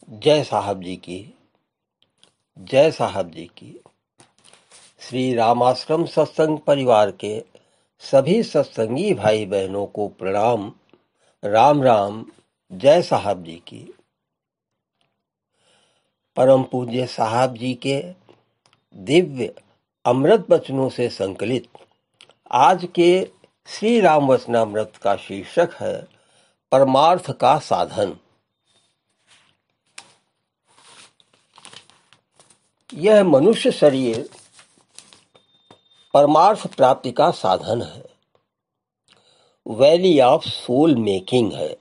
जय साहब जी की। जय साहब जी की। श्री रामाश्रम सत्संग परिवार के सभी सत्संगी भाई बहनों को प्रणाम। राम राम। जय साहब जी की। परम पूज्य साहब जी के दिव्य अमृत वचनों से संकलित आज के श्री राम वचनामृत का शीर्षक है परमार्थ का साधन। यह मनुष्य शरीर परमार्थ प्राप्ति का साधन है, वैली ऑफ सोल मेकिंग है।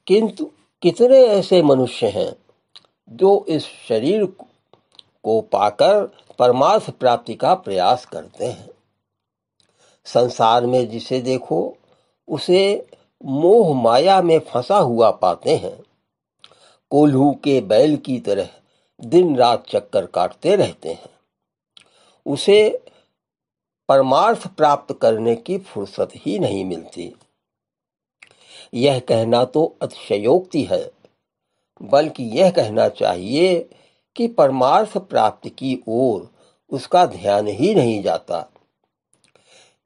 किंतु कितने ऐसे मनुष्य हैं जो इस शरीर को पाकर परमार्थ प्राप्ति का प्रयास करते हैं। संसार में जिसे देखो उसे मोह माया में फंसा हुआ पाते हैं। कोल्हू के बैल की तरह दिन रात चक्कर काटते रहते हैं। उसे परमार्थ प्राप्त करने की फुर्सत ही नहीं मिलती। यह कहना तो अतिशयोक्ति है, बल्कि यह कहना चाहिए कि परमार्थ प्राप्ति की ओर उसका ध्यान ही नहीं जाता।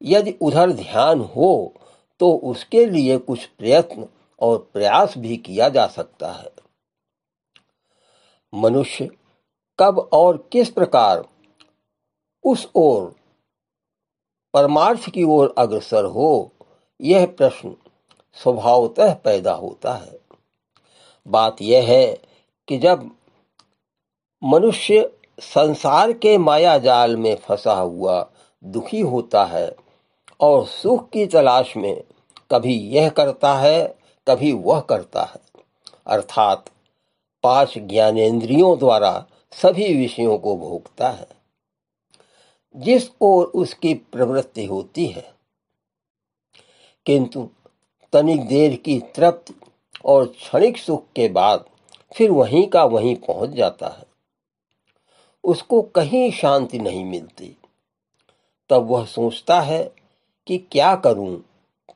यदि उधर ध्यान हो तो उसके लिए कुछ प्रयत्न और प्रयास भी किया जा सकता है। मनुष्य कब और किस प्रकार उस ओर परमार्थ की ओर अग्रसर हो, यह प्रश्न स्वभावतः पैदा होता है। बात यह है कि जब मनुष्य संसार के माया जाल में फंसा हुआ दुखी होता है और सुख की तलाश में कभी यह करता है कभी वह करता है, अर्थात 5 ज्ञानेंद्रियों द्वारा सभी विषयों को भोगता है, जिस ओर उसकी प्रवृत्ति होती है, किंतु तनिक देर की तृप्ति और क्षणिक सुख के बाद फिर वहीं का वहीं पहुंच जाता है। उसको कहीं शांति नहीं मिलती। तब वह सोचता है कि क्या करूं,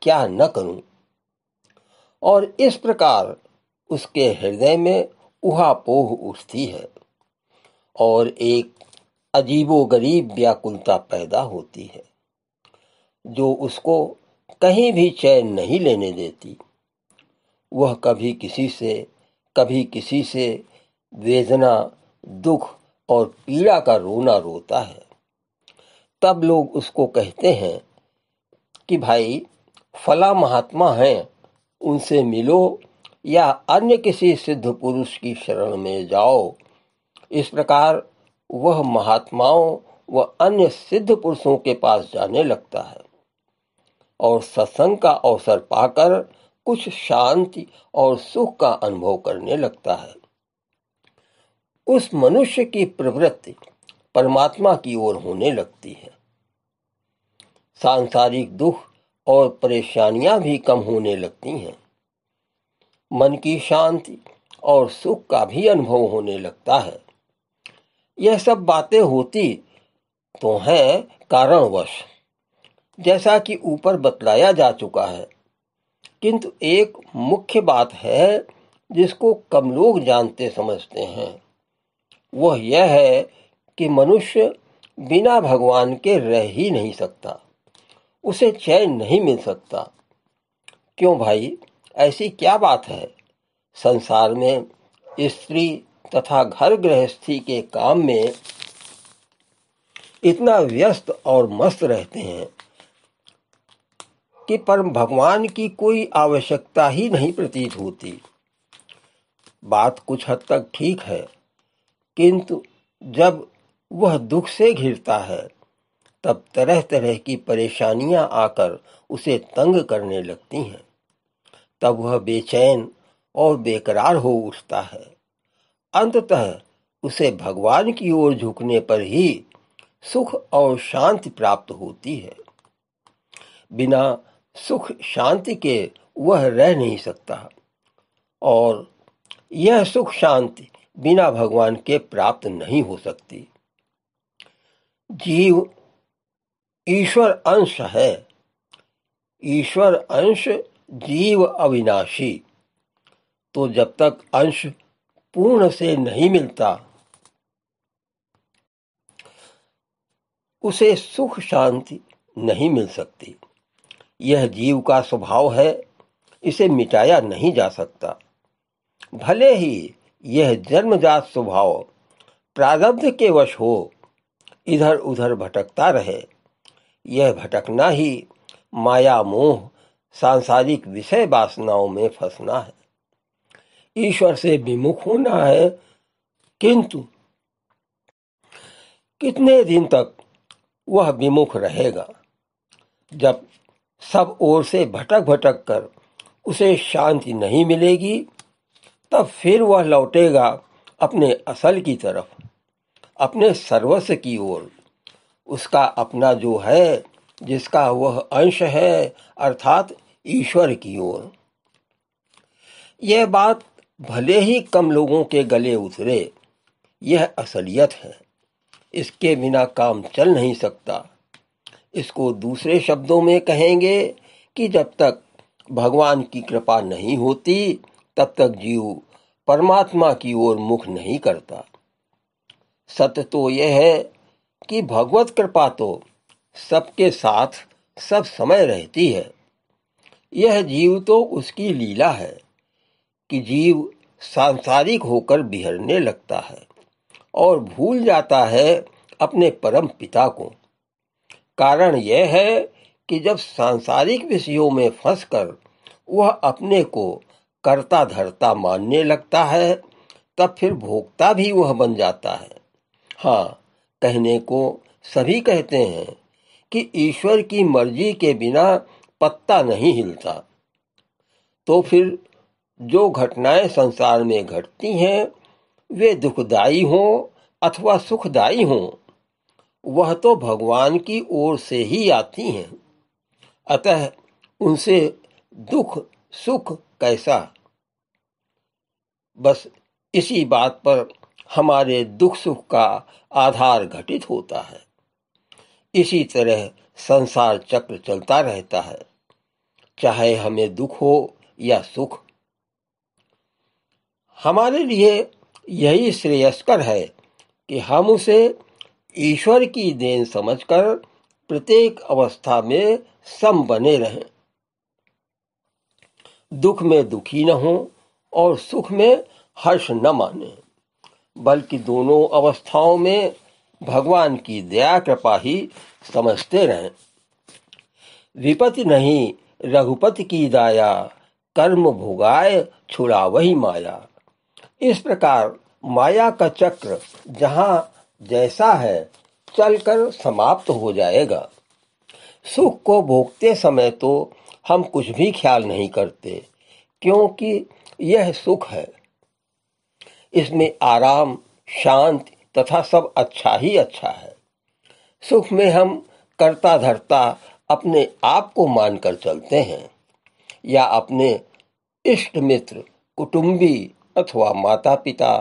क्या न करूं, और इस प्रकार उसके हृदय में उहापोह उठती है और एक अजीबोगरीब व्याकुलता पैदा होती है, जो उसको कहीं भी चैन नहीं लेने देती। वह कभी किसी से वेदना, दुख और पीड़ा का रोना रोता है। तब लोग उसको कहते हैं कि भाई फला महात्मा हैं, उनसे मिलो या अन्य किसी सिद्ध पुरुष की शरण में जाओ। इस प्रकार वह महात्माओं व अन्य सिद्ध पुरुषों के पास जाने लगता है और सत्संग का अवसर पाकर कुछ शांति और सुख का अनुभव करने लगता है। उस मनुष्य की प्रवृत्ति परमात्मा की ओर होने लगती है। सांसारिक दुख और परेशानियां भी कम होने लगती हैं। मन की शांति और सुख का भी अनुभव होने लगता है। यह सब बातें होती तो हैं कारणवश, जैसा कि ऊपर बतलाया जा चुका है, किंतु एक मुख्य बात है जिसको कम लोग जानते समझते हैं। वह यह है कि मनुष्य बिना भगवान के रह ही नहीं सकता, उसे चैन नहीं मिल सकता। क्यों भाई, ऐसी क्या बात है? संसार में स्त्री तथा घर गृहस्थी के काम में इतना व्यस्त और मस्त रहते हैं कि परम भगवान की कोई आवश्यकता ही नहीं प्रतीत होती। बात कुछ हद तक ठीक है, किंतु जब वह दुख से घिरता है तब तरह तरह की परेशानियां आकर उसे तंग करने लगती हैं। तब वह बेचैन और बेकरार हो उठता है। अंततः उसे भगवान की ओर झुकने पर ही सुख और शांति प्राप्त होती है। बिना सुख शांति के वह रह नहीं सकता, और यह सुख शांति बिना भगवान के प्राप्त नहीं हो सकती। जीव ईश्वर अंश है। ईश्वर अंश जीव अविनाशी। तो जब तक अंश पूर्ण से नहीं मिलता उसे सुख शांति नहीं मिल सकती। यह जीव का स्वभाव है, इसे मिटाया नहीं जा सकता। भले ही यह जन्मजात स्वभाव प्रारब्ध के वश हो, इधर उधर भटकता रहे, यह भटकना ही माया मोह सांसारिक विषय वासनाओं में फंसना है, ईश्वर से विमुख होना है। किंतु कितने दिन तक वह विमुख रहेगा? जब सब ओर से भटक भटक कर उसे शांति नहीं मिलेगी, तब फिर वह लौटेगा अपने असल की तरफ, अपने सर्वस्व की ओर, उसका अपना जो है, जिसका वह अंश है, अर्थात ईश्वर की ओर। यह बात भले ही कम लोगों के गले उतरे, यह असलियत है। इसके बिना काम चल नहीं सकता। इसको दूसरे शब्दों में कहेंगे कि जब तक भगवान की कृपा नहीं होती, तब तक जीव परमात्मा की ओर मुख नहीं करता। सत्य तो यह है कि भगवत कृपा तो सबके साथ सब समय रहती है। यह जीव तो उसकी लीला है कि जीव सांसारिक होकर बिहरने लगता है और भूल जाता है अपने परम पिता को। कारण यह है कि जब सांसारिक विषयों में फंसकर वह अपने को कर्ता धर्ता मानने लगता है, तब फिर भोक्ता भी वह बन जाता है। हाँ, कहने को सभी कहते हैं कि ईश्वर की मर्जी के बिना पत्ता नहीं हिलता। तो फिर जो घटनाएं संसार में घटती हैं, वे दुखदाई हों अथवा सुखदाई हों, वह तो भगवान की ओर से ही आती हैं। अतः उनसे दुख सुख कैसा? बस इसी बात पर हमारे दुख सुख का आधार घटित होता है। इसी तरह संसार चक्र चलता रहता है, चाहे हमें दुख हो या सुख। हमारे लिए यही श्रेयस्कर है कि हम उसे ईश्वर की देन समझकर प्रत्येक अवस्था में सम बने रहें, दुख में दुखी न हो और सुख में हर्ष न माने, बल्कि दोनों अवस्थाओं में भगवान की दया कृपा ही समझते रहें। विपत्ति नहीं रघुपति की दाया, कर्म भोगाए छुड़ा वही माया। इस प्रकार माया का चक्र जहां जैसा है चलकर समाप्त हो जाएगा। सुख को भोगते समय तो हम कुछ भी ख्याल नहीं करते, क्योंकि यह सुख है, इसमें आराम शांति तथा सब अच्छा ही अच्छा है। सुख में हम कर्ता धर्ता अपने आप को मानकर चलते हैं, या अपने इष्ट मित्र कुटुंबी अथवा माता पिता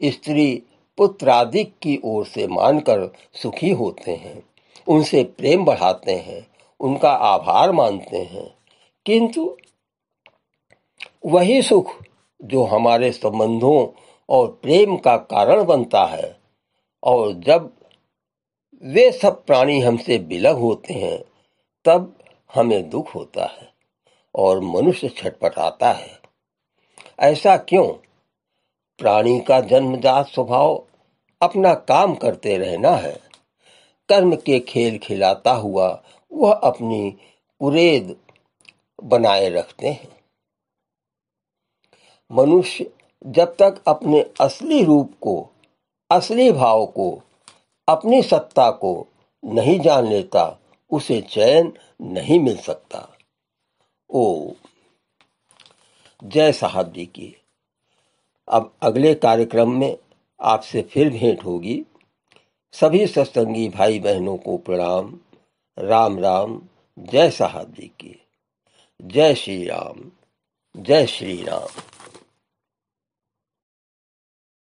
स्त्री पुत्र आदि की ओर से मानकर सुखी होते हैं, उनसे प्रेम बढ़ाते हैं, उनका आभार मानते हैं। किंतु वही सुख जो हमारे संबंधों और प्रेम का कारण बनता है, और जब वे सब प्राणी हमसे विलग होते हैं, तब हमें दुख होता है और मनुष्य छटपटाता है। ऐसा क्यों? प्राणी का जन्मजात स्वभाव अपना काम करते रहना है। कर्म के खेल खिलाता हुआ वह अपनी कुरेद बनाए रखते हैं। मनुष्य जब तक अपने असली रूप को, असली भाव को, अपनी सत्ता को नहीं जान लेता, उसे चैन नहीं मिल सकता। ओ जय साहब जी की। अब अगले कार्यक्रम में आपसे फिर भेंट होगी। सभी सत्संगी भाई बहनों को प्रणाम। राम राम। जय साहब जी की। जय श्री राम। जय श्री राम।